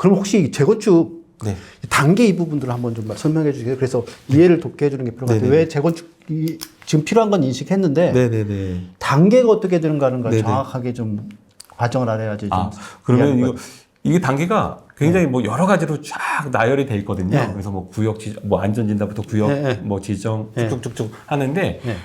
그럼 혹시 재건축 네. 단계 이 부분들을 한번 좀 설명해 주시겠어요? 그래서 이해를 돕게 해주는 게 필요한 것 같아요. 왜 재건축이 지금 필요한 건 인식했는데 네네네. 단계가 어떻게 되는가는 걸 네네. 정확하게 좀 과정을 알아야지. 좀 그러면 이게 단계가 굉장히 뭐 여러 가지로 쫙 나열이 돼 있거든요. 네. 그래서 뭐 구역 지정, 뭐 안전진단부터 구역 네. 뭐 지정 네. 쭉쭉쭉쭉 하는데 네.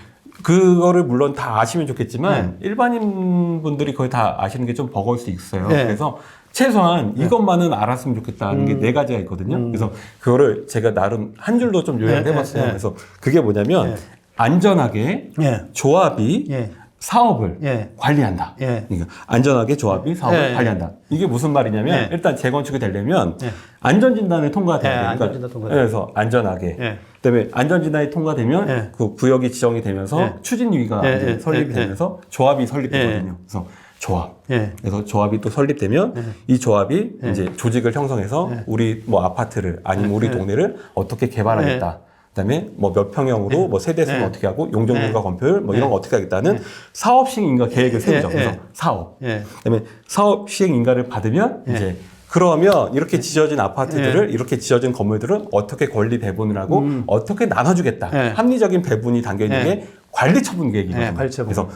그거를 물론 다 아시면 좋겠지만 일반인 분들이 거의 다 아시는 게 좀 버거울 수 있어요. 네. 그래서 최소한 이것만은 알았으면 좋겠다는 게 네 가지가 있거든요. 그래서 그거를 제가 나름 한 줄로 좀 요약을 해봤어요. 그래서 그게 뭐냐면 안전하게 조합이 사업을 관리한다. 그러니까 안전하게 조합이 사업을 관리한다. 이게 무슨 말이냐면 일단 재건축이 되려면 안전진단을 통과돼야 돼요. 그러니까 그래서 안전하게. 그다음에 안전진단이 통과되면 그 구역이 지정이 되면서 추진위가 이제 설립이 되면서 조합이 설립되거든요. 그래서 조합. 그래서 조합이 또 설립되면 이 조합이 이제 조직을 형성해서 우리 뭐 아파트를 아니면 우리 동네를 어떻게 개발하겠다. 그다음에 뭐 몇 평형으로 뭐 세대수는 어떻게 하고 용적률과 건폐율 뭐 이런 거 어떻게 하겠다는 사업 시행 인가 계획을 세우죠. 그래서 사업. 그다음에 사업 시행 인가를 받으면 이제 그러면 이렇게 지어진 아파트들을 이렇게 지어진 건물들은 어떻게 권리 배분을 하고 어떻게 나눠주겠다. 합리적인 배분이 담겨 있는 게 관리 처분 계획이거든요. 그래서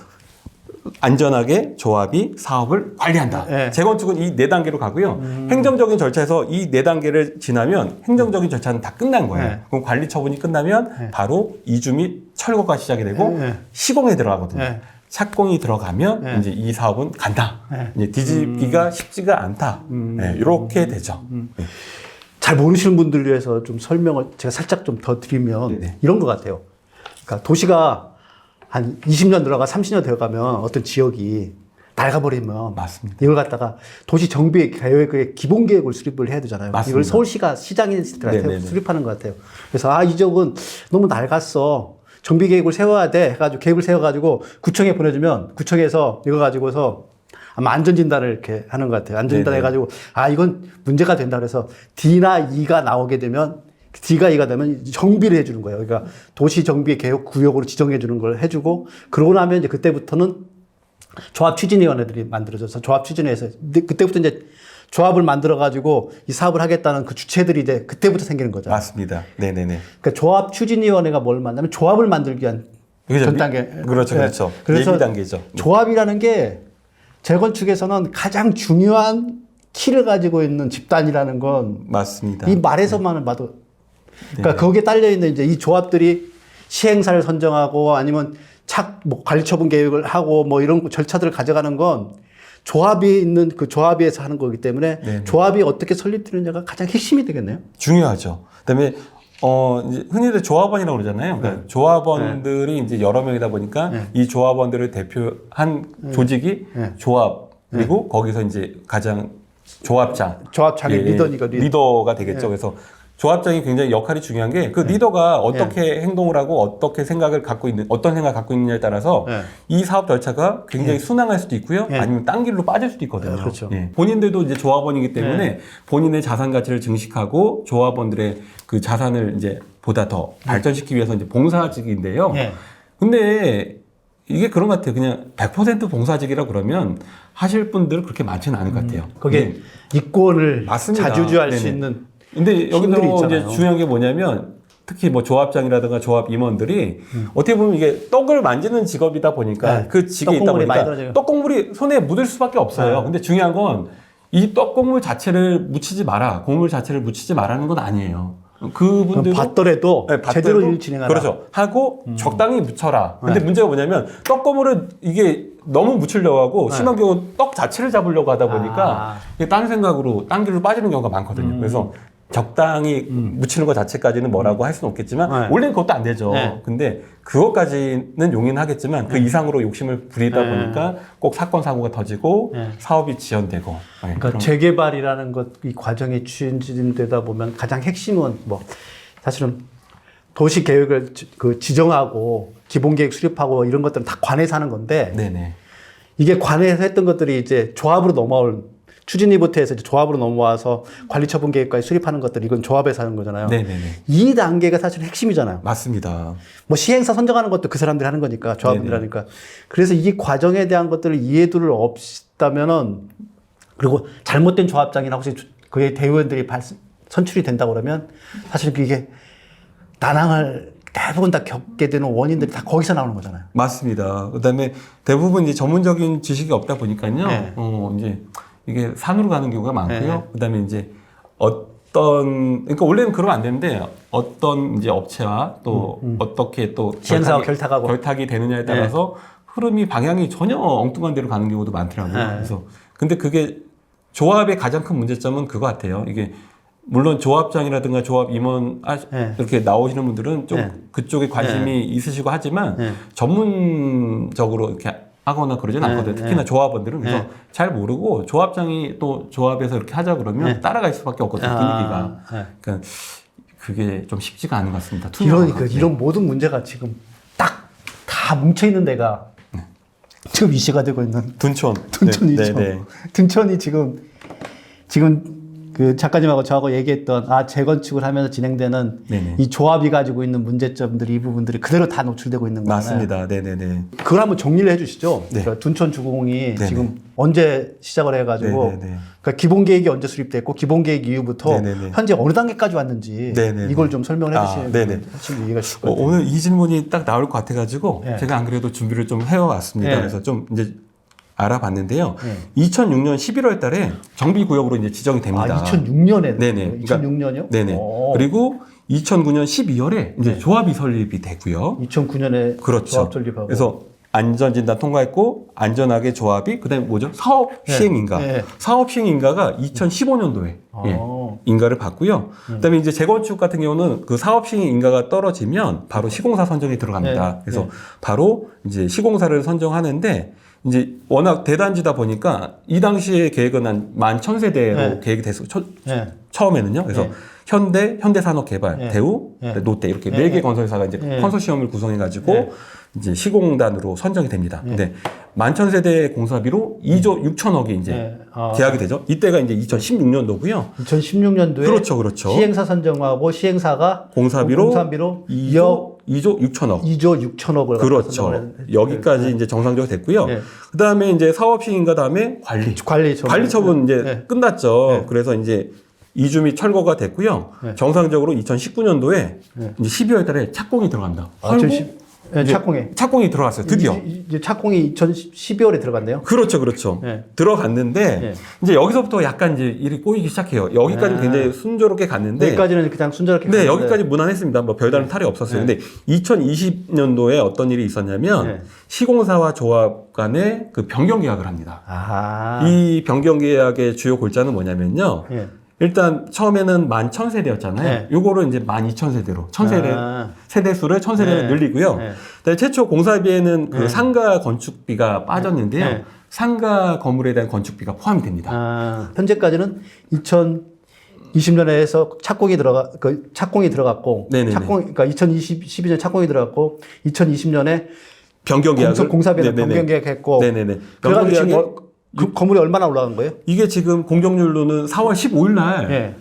안전하게 조합이 사업을 관리한다. 재건축은 이 네 단계로 가고요. 행정적인 절차에서 이 네 단계를 지나면 행정적인 절차는 다 끝난 거예요. 그럼 관리 처분이 끝나면 바로 이주 및 철거가 시작이 되고 시공에 들어가거든요. 착공이 들어가면 이제 이 사업은 간다. 이제 뒤집기가 쉽지가 않다. 이렇게 되죠. 잘 모르시는 분들 위해서 좀 설명을 제가 살짝 좀 더 드리면 이런 것 같아요. 그러니까 도시가 한 20년 들어가 30년 되어가면 어떤 지역이 낡아버리면 맞습니다. 이걸 갖다가 도시 정비 계획의 기본 계획을 수립을 해야 되잖아요. 맞습니다. 이걸 서울시가 시장에 수립하는 것 같아요. 그래서 이 지역은 너무 낡았어. 정비 계획을 세워야 돼 해가지고 계획을 세워가지고 구청에 보내주면 구청에서 이거 가지고서 아마 안전진단을 이렇게 하는 것 같아요. 안전진단 해가지고 이건 문제가 된다 그래서 D나 E가 나오게 되면 D가 E가 되면 정비를 해주는 거예요. 그러니까 도시 정비 개혁 구역으로 지정해 주는 걸 해주고 그러고 나면 이제 그때부터는 조합 추진위원회들이 만들어져서 조합 추진회에서 그때부터 이제 조합을 만들어 가지고 이 사업을 하겠다는 그 주체들이 이제 그때부터 생기는 거죠. 맞습니다. 네네네. 그러니까 조합 추진위원회가 뭘 만나면 조합을 만들기 위한 전 단계. 그렇죠, 그렇죠. 그래서 예비 단계죠. 조합이라는 게 재건축에서는 가장 중요한 키를 가지고 있는 집단이라는 건 맞습니다. 이 말에서만 봐도 그러니까 거기에 딸려 있는 이제 이 조합들이 시행사를 선정하고 아니면 뭐 관리처분 계획을 하고 뭐 이런 절차들을 가져가는 건 조합이 있는 그 조합에서 하는 거기 때문에 조합이 어떻게 설립되느냐가 가장 핵심이 되겠네요. 중요하죠. 그다음에 이제 흔히들 조합원이라고 그러잖아요. 그러니까 조합원들이 이제 여러 명이다 보니까 이 조합원들을 대표한 조직이 조합 그리고 거기서 이제 가장 조합장이 리더가 되겠죠. 그래서 조합장이 굉장히 역할이 중요한 게 그 리더가 어떻게 행동을 하고 어떻게 생각을 갖고 있는 어떤 생각을 갖고 있느냐에 따라서 이 사업 절차가 굉장히 순항할 수도 있고요. 아니면 딴 길로 빠질 수도 있거든요. 그렇죠. 본인들도 이제 조합원이기 때문에 본인의 자산 가치를 증식하고 조합원들의 그 자산을 이제 보다 더 발전시키기 위해서 이제 봉사직인데요. 근데 이게 그런 것 같아요. 그냥 100% 봉사직이라 그러면 하실 분들 그렇게 많지는 않을 것 같아요. 거기에 이권을 맞습니다. 자주주할 수 있는 근데 여기서 이제 중요한 게 뭐냐면 특히 뭐 조합장이라든가 조합 임원들이 어떻게 보면 이게 떡을 만지는 직업이다 보니까 그 직에 있다 보니까 떡국물이 손에 묻을 수밖에 없어요. 근데 중요한 건 이 떡국물 자체를 묻히지 마라. 국물 자체를 묻히지 말라는 건 아니에요. 그분들도 받더라도 제대로 일 진행하라. 그렇죠. 하고 적당히 묻혀라. 근데 문제가 뭐냐면 떡고물을 이게 너무 묻히려고 하고 심한 경우는 떡 자체를 잡으려고 하다 보니까 이게 딴 생각으로 딴 길로 빠지는 경우가 많거든요. 그래서 적당히 묻히는 것 자체까지는 뭐라고 할 수는 없겠지만 원래는 그것도 안 되죠. 근데 그것까지는 용인은 하겠지만 그 이상으로 욕심을 부리다 보니까 꼭 사건 사고가 터지고 사업이 지연되고. 그러니까 재개발이라는 것 이 과정이 추진되다 보면 가장 핵심은 뭐 사실은 도시 계획을 그 지정하고 기본 계획 수립하고 이런 것들은 다 관에서 하는 건데 이게 관에서 했던 것들이 이제 조합으로 넘어올 추진위부터 해서 이제 조합으로 넘어와서 관리처분 계획까지 수립하는 것들 이건 조합에서 하는 거잖아요. 이 단계가 사실 핵심이잖아요. 맞습니다. 뭐 시행사 선정하는 것도 그 사람들이 하는 거니까 조합이라니까. 그래서 이 과정에 대한 것들을 이해도를 없다면은 그리고 잘못된 조합장이나 혹시 그의 대의원들이 선출이 된다고 그러면 사실 이게 난항을 대부분 다 겪게 되는 원인들이 다 거기서 나오는 거잖아요. 맞습니다. 그다음에 대부분 이제 전문적인 지식이 없다 보니까요. 네. 이제 이게 산으로 가는 경우가 많고요. 네. 그다음에 이제 그러니까 원래는 그러면 안 되는데 어떤 이제 업체와 또 어떻게 또 시행사와 결탁이 되느냐에 따라서 흐름이 방향이 전혀 엉뚱한 데로 가는 경우도 많더라고요. 네. 그래서 근데 그게 조합의 가장 큰 문제점은 그거 같아요. 이게 물론 조합장이라든가 조합 임원 이렇게 나오시는 분들은 좀 그쪽에 관심이 있으시고 하지만 전문적으로 이렇게 하거나 그러진 않거든요. 특히나 조합원들은 그래서 잘 모르고 조합장이 또 조합에서 이렇게 하자 그러면 따라갈 수밖에 없거든요. 분위기가. 그러니까 그게 좀 쉽지가 않은 것 같습니다. 이런 모든 문제가 지금 딱 다 뭉쳐 있는 데가 지금 이슈가 되고 있는 둔촌이죠. 둔촌이 지금 그 작가님하고 저하고 얘기했던 재건축을 하면서 진행되는 이 조합이 가지고 있는 문제점들이 이 부분들이 그대로 다 노출되고 있는 거잖아요. 맞습니다. 네네네. 그걸 한번 정리를 해주시죠. 네. 그러니까 둔촌 주공이 지금 언제 시작을 해가지고 그러니까 기본 계획이 언제 수립됐고 기본 계획 이후부터 현재 어느 단계까지 왔는지 이걸 좀 설명을 해주시면 이해가 쉽을 것 같아요. 오늘 이 질문이 딱 나올 것 같아가지고 제가 안 그래도 준비를 좀 해왔습니다. 그래서 좀 이제 알아봤는데요. 2006년 11월 달에 정비구역으로 이제 지정이 됩니다. 2006년에? 네네. 2006년이요? 네네. 그리고 2009년 12월에 이제 조합이 설립이 되고요. 2009년에 그렇죠. 조합 설립하고. 그래서 안전진단 통과했고 안전하게 조합이 그다음에 뭐죠? 사업 시행인가. 사업 시행인가가 2015년도에 인가를 받고요. 그다음에 이제 재건축 같은 경우는 그 사업 시행 인가가 떨어지면 바로 시공사 선정이 들어갑니다. 그래서 바로 이제 시공사를 선정하는데 이제 워낙 대단지다 보니까 이 당시에 계획은 한 11,000세대로 계획이 됐어요. 처음에는요. 그래서 현대산업개발, 대우, 롯데 이렇게 4개 건설사가 이제 컨소시엄을 구성해가지고 이제 시공단으로 선정이 됩니다. 근데 11,000세대 공사비로 2조 6천억이 이제 계약이 되죠. 이때가 이제 2016년도고요. 2016년도에 그렇죠. 시행사 선정하고 시행사가 공사비로 2조 6천억. 2조 6천억을 그렇죠. 여기까지 이제 정상적으로 됐고요. 그다음에 이제 사업 시행인가 다음에 관리 처분 이제 끝났죠. 그래서 이제 이주 및 철거가 됐고요. 정상적으로 2019년도에 이제 12월 달에 착공이 들어간다. 착공이 들어갔어요. 드디어. 이제 착공이 2012월에 들어갔네요. 그렇죠. 들어갔는데 이제 여기서부터 약간 이제 일이 꼬이기 시작해요. 여기까지는 굉장히 순조롭게 갔는데 여기까지는 그냥 순조롭게 갔는데 여기까지 무난했습니다. 뭐 별다른 탈이 없었어요. 근데 2020년도에 어떤 일이 있었냐면 시공사와 조합 간에 그 변경 계약을 합니다. 이 변경 계약의 주요 골자는 뭐냐면요. 일단 처음에는 11,000세대였잖아요. 요거를 이제 12,000세대로 1,000세대 세대수를 1,000세대로 늘리고요. 최초 공사비에는 그 상가 건축비가 빠졌는데요. 상가 건물에 대한 건축비가 포함이 됩니다. 현재까지는 2020년에 해서 착공이 들어갔고 그러니까 2012년 착공이 들어갔고 2020년에 변경 계약을 공사비는 변경 계약했고 그래가지고 지금 그 건물이 얼마나 올라간 거예요? 이게 지금 공정률로는 4월 15일 날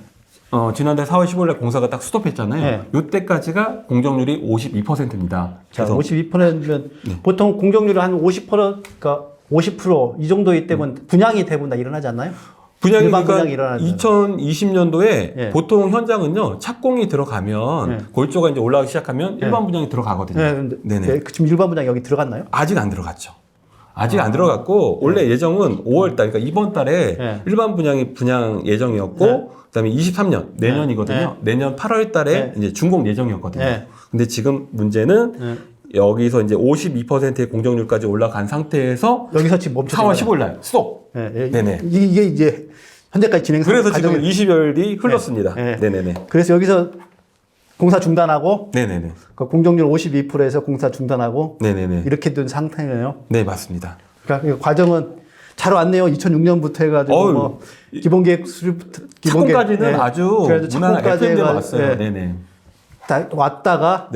지난달 4월 15일 날 공사가 딱 스톱했잖아요. 요때까지가 공정률이 52%입니다. 자, 52%면 보통 공정률이 한 50%가 50% 이 정도일 때면 분양이 대부분 다 일어나지 않나요? 분양이 그러니까 2020년도에 보통 현장은요 착공이 들어가면 골조가 이제 올라가기 시작하면 일반 분양이 들어가거든요. 지금 일반 분양 여기 들어갔나요? 아직 안 들어갔죠. 아직 안 들어갔고 원래 예정은 5월 달, 그러니까 이번 달에 일반 분양 예정이었고 그다음에 23년 내년이거든요. 내년 8월 달에 이제 준공 예정이었거든요. 근데 지금 문제는 여기서 이제 52%의 공정률까지 올라간 상태에서 여기서 지금 멈춰 4월 15일 날 스톱. 이게 이제 현재까지 진행 그래서 지금 20여일이 흘렀습니다. 그래서 여기서 공사 중단하고 그 공정률 52%에서 공사 중단하고 이렇게 된 상태네요. 네, 맞습니다. 그러니까 과정은 잘 왔네요. 2006년부터 해가지고 뭐 기본계획 수립 착공까지는 아주 무난한 FM대로 왔어요. 다 왔다가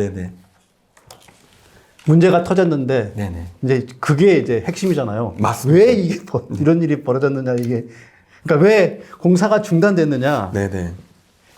문제가 터졌는데 이제 그게 이제 핵심이잖아요. 맞습니다. 왜 이게 이런 일이 벌어졌느냐 이게 그러니까 왜 공사가 중단됐느냐.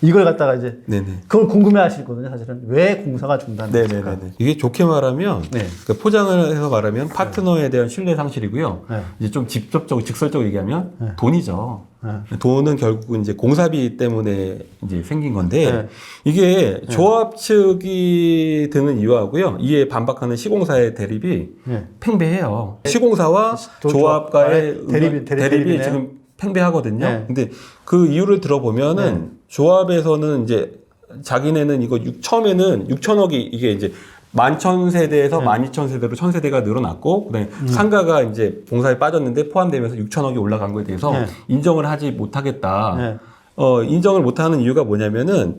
이걸 갖다가 이제 네네. 그걸 궁금해하시거든요. 사실은 왜 공사가 중단됐을까? 네네네. 이게 좋게 말하면 네. 그 포장을 해서 말하면 파트너에 대한 신뢰 상실이고요. 네. 이제 좀 직접적으로 직설적으로 얘기하면 네. 돈이죠. 네. 돈은 결국은 이제 공사비 때문에 이제 생긴 건데 네. 이게 조합 측이 드는 이유하고요. 이에 반박하는 시공사의 대립이 네. 팽배해요. 시공사와 조합가의 대립이 지금 팽배하거든요. 네. 근데 그 이유를 들어보면은 조합에서는 이제 자기네는 이거 처음에는 6천억이 이게 이제 11,000세대에서 12,000세대로 1,000세대가 늘어났고 그다음에 상가가 이제 공사에 빠졌는데 포함되면서 6천억이 올라간 거에 대해서 인정을 하지 못하겠다. 인정을 못하는 이유가 뭐냐면은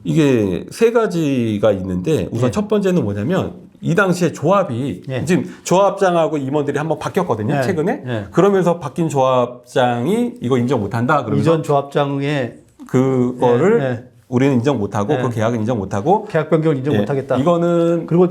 이게 세 가지가 있는데 우선 첫 번째는 뭐냐면 이 당시에 조합이 지금 조합장하고 임원들이 한번 바뀌었거든요. 최근에. 그러면서 바뀐 조합장이 이거 인정 못한다. 그러면서 이전 조합장의 그거를 우리는 인정 못하고 그 계약은 인정 못하고 계약 변경을 인정 못하겠다. 이거는 그리고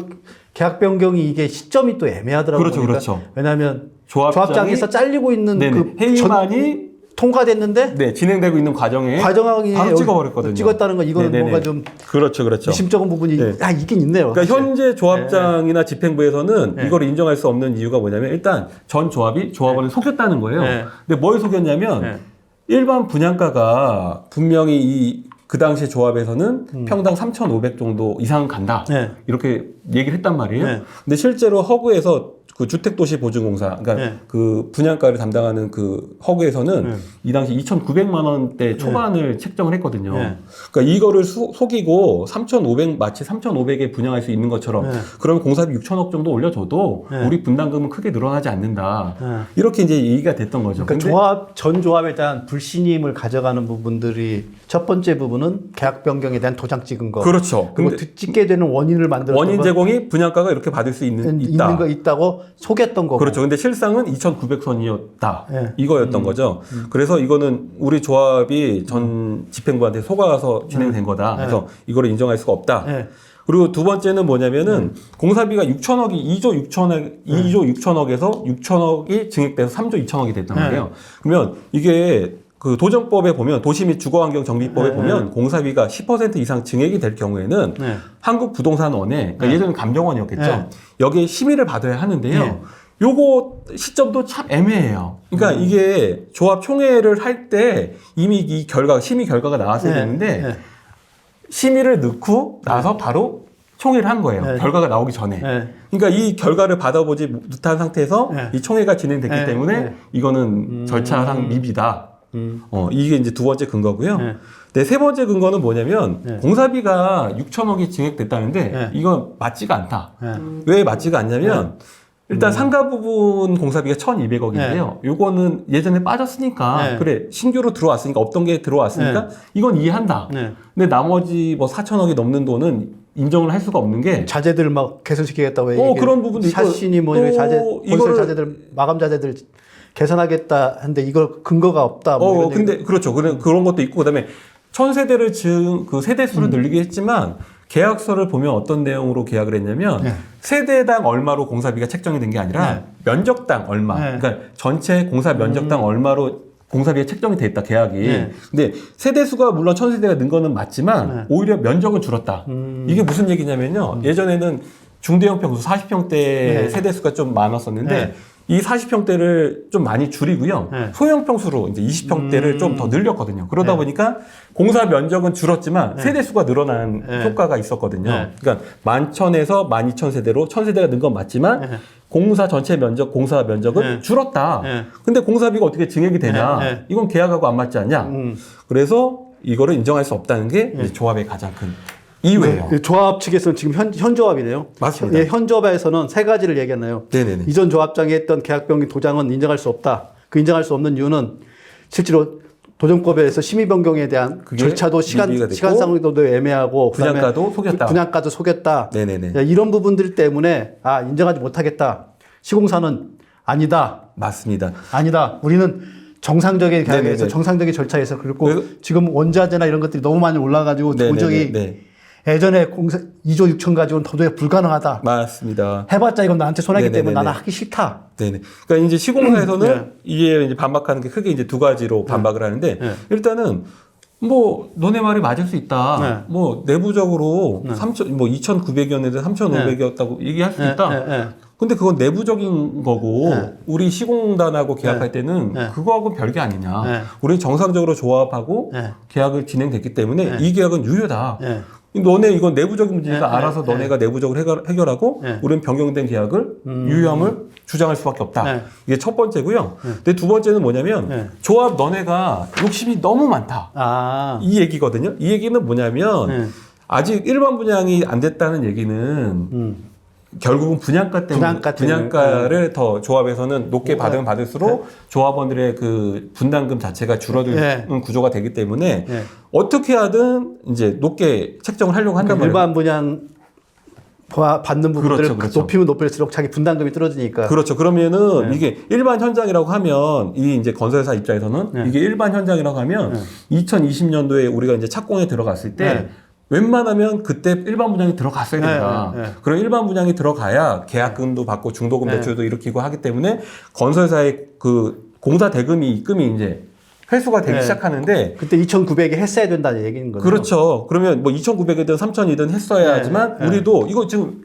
계약 변경이 이게 시점이 또 애매하더라고요. 그렇죠, 그렇죠. 왜냐하면 조합장에서 잘리고 있는 그 회의만이 통과됐는데 진행되고 있는 과정에 과정이 바로 찍어버렸거든요. 찍었다는 거 이거는 뭔가 좀 그렇죠. 미심쩍은 부분이 있긴 있네요. 그러니까 현재 조합장이나 집행부에서는 이걸 인정할 수 없는 이유가 뭐냐면 일단 전 조합원을 속였다는 거예요. 근데 뭘 속였냐면 일반 분양가가 분명히 그 당시에 조합에서는 평당 3,500 정도 이상 간다. 이렇게 얘기를 했단 말이에요. 근데 실제로 허그에서 그 주택도시보증공사, 그러니까 그 분양가를 담당하는 그 허그에서는 이 당시 2,900만 원대 초반을 책정을 했거든요. 그러니까 이거를 속이고 3,500 마치 3,500에 분양할 수 있는 것처럼 그러면 공사비 6천억 정도 올려줘도 우리 분담금은 크게 늘어나지 않는다. 이렇게 이제 얘기가 됐던 거죠. 그러니까 전 조합에 대한 불신임을 가져가는 부분들이 첫 번째 부분은 계약 변경에 대한 도장 찍은 거. 그렇죠. 그리고 찍게 되는 원인을 만들었던 원인 제공이 분양가가 이렇게 받을 수 있는 거 있다고 속였던 거고. 그렇죠. 근데 실상은 2,900선이었다. 이거였던 거죠. 그래서 이거는 우리 조합이 전 집행부한테 속아서 진행된 거다. 그래서 이거를 인정할 수가 없다. 그리고 두 번째는 뭐냐면은 공사비가 6천억이 2조 6천억에서 6천억이 증액돼서 3조 2천억이 됐단 말이에요. 그러면 이게 그 도정법에 보면 도시 및 주거환경정비법에 보면 공사비가 10% 이상 증액이 될 경우에는 한국부동산원에 그러니까 예전에 감정원이었겠죠. 여기에 심의를 받아야 하는데요. 요거 시점도 참 애매해요. 그러니까 이게 조합 총회를 할 때 이미 이 심의 결과가 나왔어야 되는데 심의를 넣고 나서 바로 총회를 한 거예요. 결과가 나오기 전에. 그러니까 이 결과를 받아보지 못한 상태에서 이 총회가 진행됐기 때문에 이거는 절차상 미비다. 이게 이제 두 번째 근거고요. 네, 세 번째 근거는 뭐냐면 공사비가 6천억이 증액됐다는데 이건 맞지가 않다. 왜 맞지가 않냐면 일단 상가 부분 공사비가 1,200억인데요. 요거는 예전에 빠졌으니까 그래 신규로 들어왔으니까 없던 게 들어왔으니까 이건 이해한다. 근데 나머지 뭐 4천억이 넘는 돈은 인정을 할 수가 없는 게 자재들 막 개선시키겠다고 얘기해. 그런 부분도 있고 샤시니 뭐 건설 자재들 마감 자재들 개선하겠다 한데 이걸 근거가 없다. 뭐 근데 그렇죠. 그런 것도 있고 그다음에 1,000세대를 그 세대 수를 늘리게 했지만 계약서를 보면 어떤 내용으로 계약을 했냐면 세대당 얼마로 공사비가 책정이 된 게 아니라 면적당 얼마. 그러니까 전체 공사 면적당 얼마로 공사비가 책정이 돼 있다 계약이. 근데 세대 수가 물론 1,000세대가 는 거는 맞지만 오히려 면적은 줄었다. 이게 무슨 얘기냐면요. 예전에는 중대형 평수 40평대 세대 수가 좀 많았었는데 이 40평대를 좀 많이 줄이고요. 소형 평수로 이제 20평대를 좀 더 늘렸거든요. 그러다 보니까 공사 면적은 줄었지만 세대 수가 늘어난 효과가 있었거든요. 그러니까 11,000에서 12,000세대로 1,000세대가 는 건 맞지만 공사 전체 면적, 공사 면적은 줄었다. 근데 공사비가 어떻게 증액이 되냐? 이건 계약하고 안 맞지 않냐? 그래서 이거를 인정할 수 없다는 게 이제 조합의 가장 큰 이유예요. 조합 측에서는 지금 현 조합이네요. 맞습니다. 현 조합에서는 세 가지를 얘기했나요? 네네네. 이전 조합장이 했던 계약 변경 도장은 인정할 수 없다. 그 인정할 수 없는 이유는 실제로 도정법에서 심의 변경에 대한 절차도 시간상도 애매하고 분양가도 속였다. 분양가도 속였다. 네네네. 이런 부분들 때문에 인정하지 못하겠다. 시공사는 아니다. 맞습니다. 아니다. 우리는 정상적인 계약에서 정상적인 절차에서 그리고 지금 원자재나 이런 것들이 너무 많이 올라가지고 도저히 예전에 2조 6천 가지고는 도저히 불가능하다. 맞습니다. 해봤자 이건 나한테 손해기 때문에 나는 하기 싫다. 네네. 그러니까 이제 시공사에서는 이에 이제 반박하는 게 크게 이제 두 가지로 반박을 하는데 일단은 뭐 너네 말이 맞을 수 있다. 네. 뭐 내부적으로 네. 3천 뭐 2,900이었는데 3,500이었다고 얘기할 수 있다. 근데 그건 내부적인 거고 네. 우리 시공단하고 계약할 때는 네. 그거하고는 별게 아니냐. 네. 우리 정상적으로 조합하고 네. 계약을 진행됐기 때문에 네. 이 계약은 유효다. 네. 너네 이건 내부적인 문제니까 네. 알아서 네. 너네가 내부적으로 해결하고 네. 우리는 변경된 계약을 유효함을 주장할 수밖에 없다. 네. 이게 첫 번째고요. 근데 두 번째는 뭐냐면 네. 조합 너네가 욕심이 너무 많다. 아. 이 얘기거든요. 이 얘기는 뭐냐면 네. 아직 일반 분양이 안 됐다는 얘기는 결국은 분양가 때문에 분양가를 더 조합에서는 높게 받으면 받을수록 조합원들의 그 분담금 자체가 줄어드는 구조가 되기 때문에 어떻게 하든 이제 높게 책정을 하려고 한단 말이에요. 일반 분양 받는 부분들을 그렇죠. 높이면 높일수록 자기 분담금이 떨어지니까. 그렇죠. 그러면은 이게 일반 현장이라고 하면 이 이제 건설사 입장에서는 이게 일반 현장이라고 하면 2020년도에 우리가 이제 착공에 들어갔을 때 웬만하면 그때 일반 분양이 들어갔어야 된다. 그럼 일반 분양이 들어가야 계약금도 받고 중도금 대출도 일으키고 하기 때문에 건설사의 그 공사 대금이 입금이 이제 회수가 되기 시작하는데 그때 2,900에 했어야 된다는 얘기인 거죠. 그렇죠. 그러면 뭐 2,900이든 3,000이든 했어야 하지만 우리도 이거 지금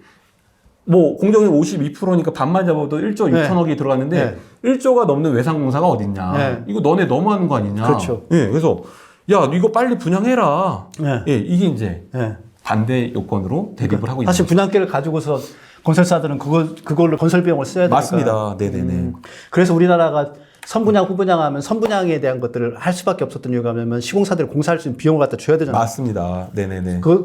뭐 공정이 52%니까 반만 잡아도 1조 6천억이 들어갔는데 1조가 넘는 외상공사가 어딨냐. 이거 너네 너무하는 거 아니냐. 그렇죠. 예, 그래서 야, 이거 빨리 분양해라. 예, 이게 이제 반대 요건으로 대립을 하고 있는 사실 분양계를 가지고서 건설사들은 그걸로 건설 비용을 써야 되니까. 맞습니다. 네네네. 그래서 우리나라가 선분양, 후분양하면 선분양에 대한 것들을 할 수밖에 없었던 이유가 뭐냐면 시공사들이 공사할 수 있는 비용을 갖다 줘야 되잖아요. 맞습니다. 네네네. 그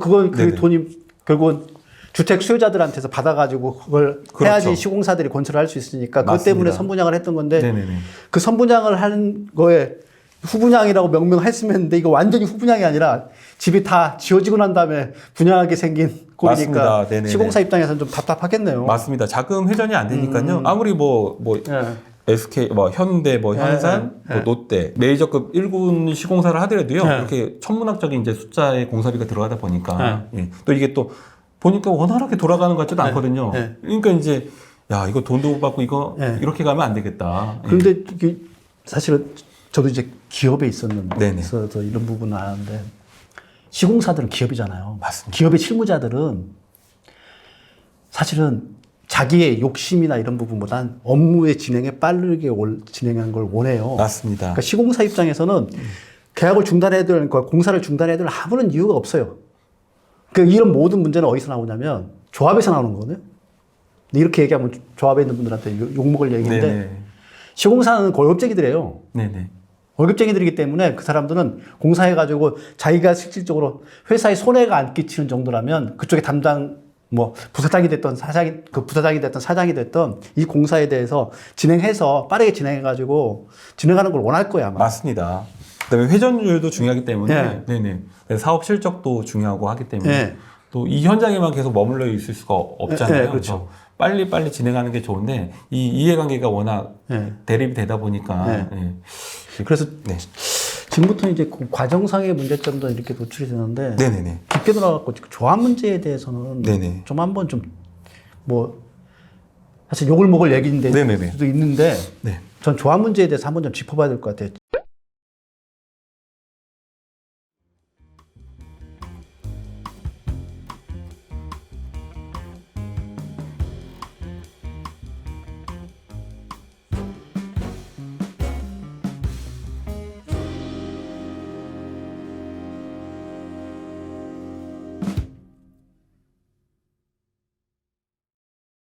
돈이 결국은 주택 수요자들한테서 받아가지고 그걸 해야지 시공사들이 건설을 할 수 있으니까 그것 때문에 선분양을 했던 건데 네네네. 그 선분양을 하는 거에 후분양이라고 명명했으면 이거 완전히 후분양이 아니라 집이 다 지어지고 난 다음에 분양하게 생긴 꼴이니까 시공사 입장에서는 좀 답답하겠네요. 맞습니다. 자금 회전이 안 되니까요. 아무리 SK, 현대, 현산, 롯데, 메이저급 1군 시공사를 하더라도요. 이렇게 천문학적인 이제 숫자의 공사비가 들어가다 보니까 또 이게 또 보니까 원활하게 돌아가는 것 같지도 않거든요. 그러니까 이제 야, 이거 돈도 못 받고 이거 이렇게 가면 안 되겠다. 그런데 이게 사실은 저도 이제 기업에 있었는데 그래서 이런 부분은 아는데 시공사들은 기업이잖아요. 맞습니다. 기업의 실무자들은 사실은 자기의 욕심이나 이런 부분보단 업무의 진행에 빠르게 진행하는 걸 원해요. 맞습니다. 그러니까 시공사 입장에서는 계약을 중단해야 될, 공사를 욕심해야 될 아무런 이유가 없어요. 그러니까 이런 모든 문제는 어디서 나오냐면 조합에서 나오는 거거든요. 이렇게 얘기하면 조합에 있는 분들한테 욕먹을 얘기인데 시공사는 월급쟁이들이에요. 월급쟁이들이기 때문에 그 사람들은 공사해가지고 자기가 실질적으로 회사에 손해가 안 끼치는 정도라면 그쪽에 담당 부사장이 됐던 부사장이 됐던 사장이 됐던 이 공사에 대해서 진행해서 빠르게 진행해가지고 진행하는 걸 원할 거야, 아마. 맞습니다. 그다음에 회전율도 중요하기 때문에 사업 실적도 중요하고 하기 때문에 또 이 현장에만 계속 머물러 있을 수가 없잖아요. 그렇죠. 빨리 진행하는 게 좋은데 이 이해관계가 워낙 대립이 되다 보니까 그래서 지금부터 이제 그 과정상의 문제점도 이렇게 노출이 되는데 깊게 들어가고 조합 문제에 대해서는 좀 한번 사실 욕을 먹을 얘기인데 수도 있는데 전 조합 문제에 대해서 한번 좀 짚어봐야 될 것 같아요.